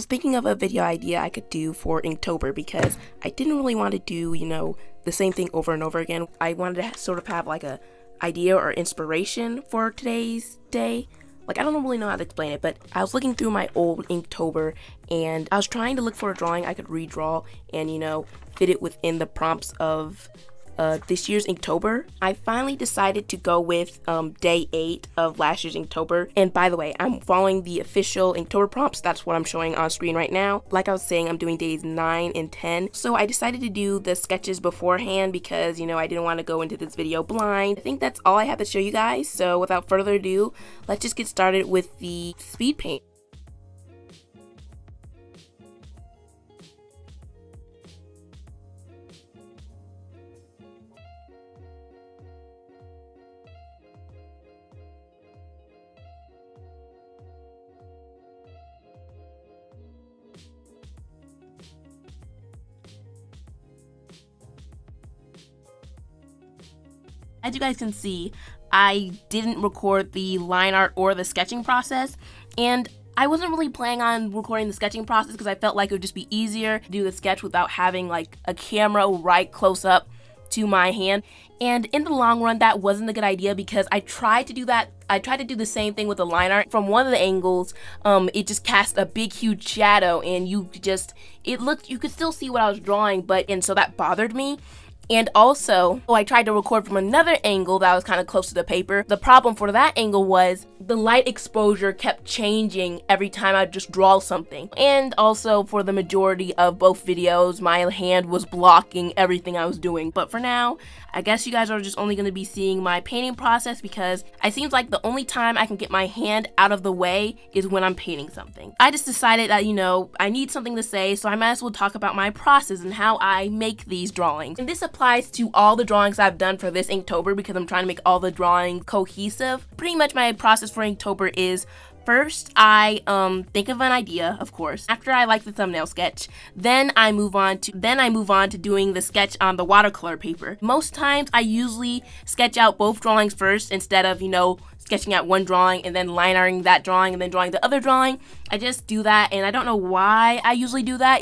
was thinking of a video idea I could do for Inktober because I didn't really want to do, the same thing over and over again. I wanted to sort of have like a idea or inspiration for today's day. Like, I don't really know how to explain it, but I was looking through my old Inktober and I was trying to look for a drawing I could redraw and, fit it within the prompts of this year's Inktober. I finally decided to go with day 8 of last year's Inktober. And by the way, I'm following the official Inktober prompts. That's what I'm showing on screen right now. Like I was saying, I'm doing days 9 and 10. So I decided to do the sketches beforehand because, I didn't want to go into this video blind. I think that's all I have to show you guys. So without further ado, let's just get started with the speed paint. As you guys can see, I didn't record the line art or the sketching process, and I wasn't really planning on recording the sketching process because I felt like it would just be easier to do the sketch without having like a camera right close up to my hand. And in the long run, that wasn't a good idea because I tried to do that. I tried to do the same thing with the line art. From one of the angles, it just cast a big, huge shadow, and you could still see what I was drawing, and so that bothered me. And also, I tried to record from another angle that was kind of close to the paper. The problem for that angle was the light exposure kept changing every time I just draw something. And also, for the majority of both videos, my hand was blocking everything I was doing. But for now, I guess you guys are just only going to be seeing my painting process because it seems like the only time I can get my hand out of the way is when I'm painting something. I just decided that, I need something to say, so I might as well talk about my process and how I make these drawings. And this applies to all the drawings I've done for this Inktober because I'm trying to make all the drawings cohesive. Pretty much my process for Inktober is first, I think of an idea, of course. After I like the thumbnail sketch, then I move on to doing the sketch on the watercolor paper. Most times, I usually sketch out both drawings first instead of, sketching out one drawing and then line arting that drawing and then drawing the other drawing. I just do that, and I don't know why I usually do that,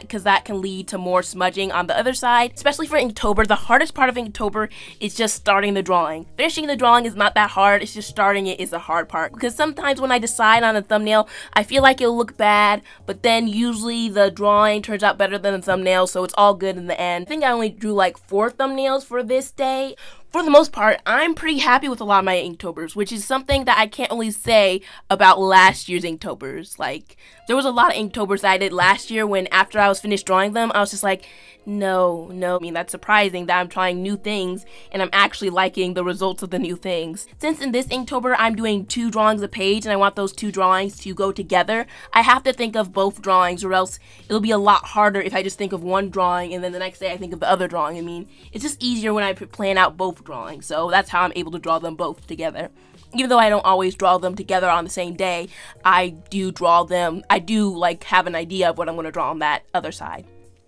because that can lead to more smudging on the other side. Especially for Inktober, the hardest part of Inktober is just starting the drawing. Finishing the drawing is not that hard, it's just starting it is the hard part. Because sometimes when I decide on a thumbnail, I feel like it'll look bad, but then usually the drawing turns out better than the thumbnail, so it's all good in the end. I think I only drew like 4 thumbnails for this day. For the most part, I'm pretty happy with a lot of my Inktobers, which is something that I can't really say about last year's Inktobers. Like, there was a lot of Inktobers that I did last year when after I was finished drawing them, I was just like, no. I mean, that's surprising that I'm trying new things and I'm actually liking the results of the new things. Since in this Inktober, I'm doing 2 drawings a page and I want those 2 drawings to go together, I have to think of both drawings or else it'll be a lot harder if I just think of one drawing and then the next day I think of the other drawing. I mean, it's just easier when I plan out both drawings, so that's how I'm able to draw them both together. Even though I don't always draw them together on the same day, I do have an idea of what I'm going to draw on that other side.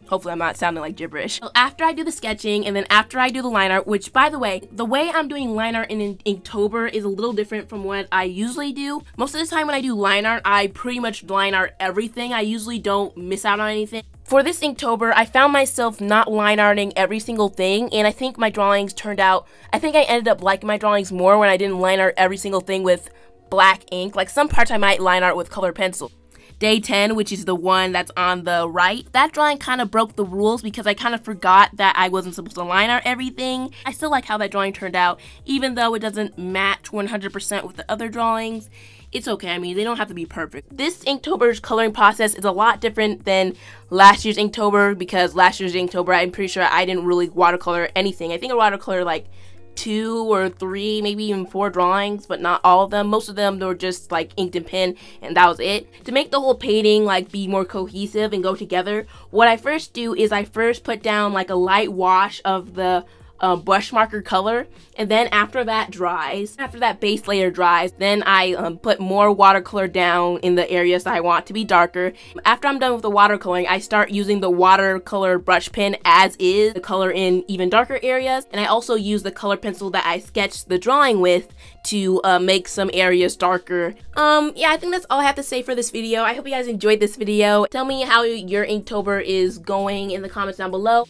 Hopefully I'm not sounding like gibberish. So after I do the sketching and then after I do the line art, which by the way I'm doing line art in Inktober is a little different from what I usually do. Most of the time when I do line art, I pretty much line art everything. I usually don't miss out on anything. For this Inktober, I found myself not line arting every single thing, and I think my drawings turned out, I ended up liking my drawings more when I didn't line art every single thing with black ink. Like some parts I might line art with colored pencil. Day 10, which is the one that's on the right, that drawing kind of broke the rules because I kind of forgot that I wasn't supposed to line art everything. I still like how that drawing turned out, even though it doesn't match 100% with the other drawings. It's okay, I mean, they don't have to be perfect. This Inktober's coloring process is a lot different than last year's Inktober because last year's Inktober, I'm pretty sure I didn't really watercolor anything. I think I watercolored like 2 or 3, maybe even 4 drawings, but not all of them. Most of them were just like inked and pen, and that was it. To make the whole painting like be more cohesive and go together, what I first do is I first put down like a light wash of the brush marker color, and then after that dries, after that base layer dries, then I put more watercolor down in the areas that I want to be darker. After I'm done with the watercoloring, I start using the watercolor brush pen as is, the color in even darker areas, and I also use the color pencil that I sketched the drawing with to make some areas darker. Yeah, I think that's all I have to say for this video. I hope you guys enjoyed this video. Tell me how your Inktober is going in the comments down below.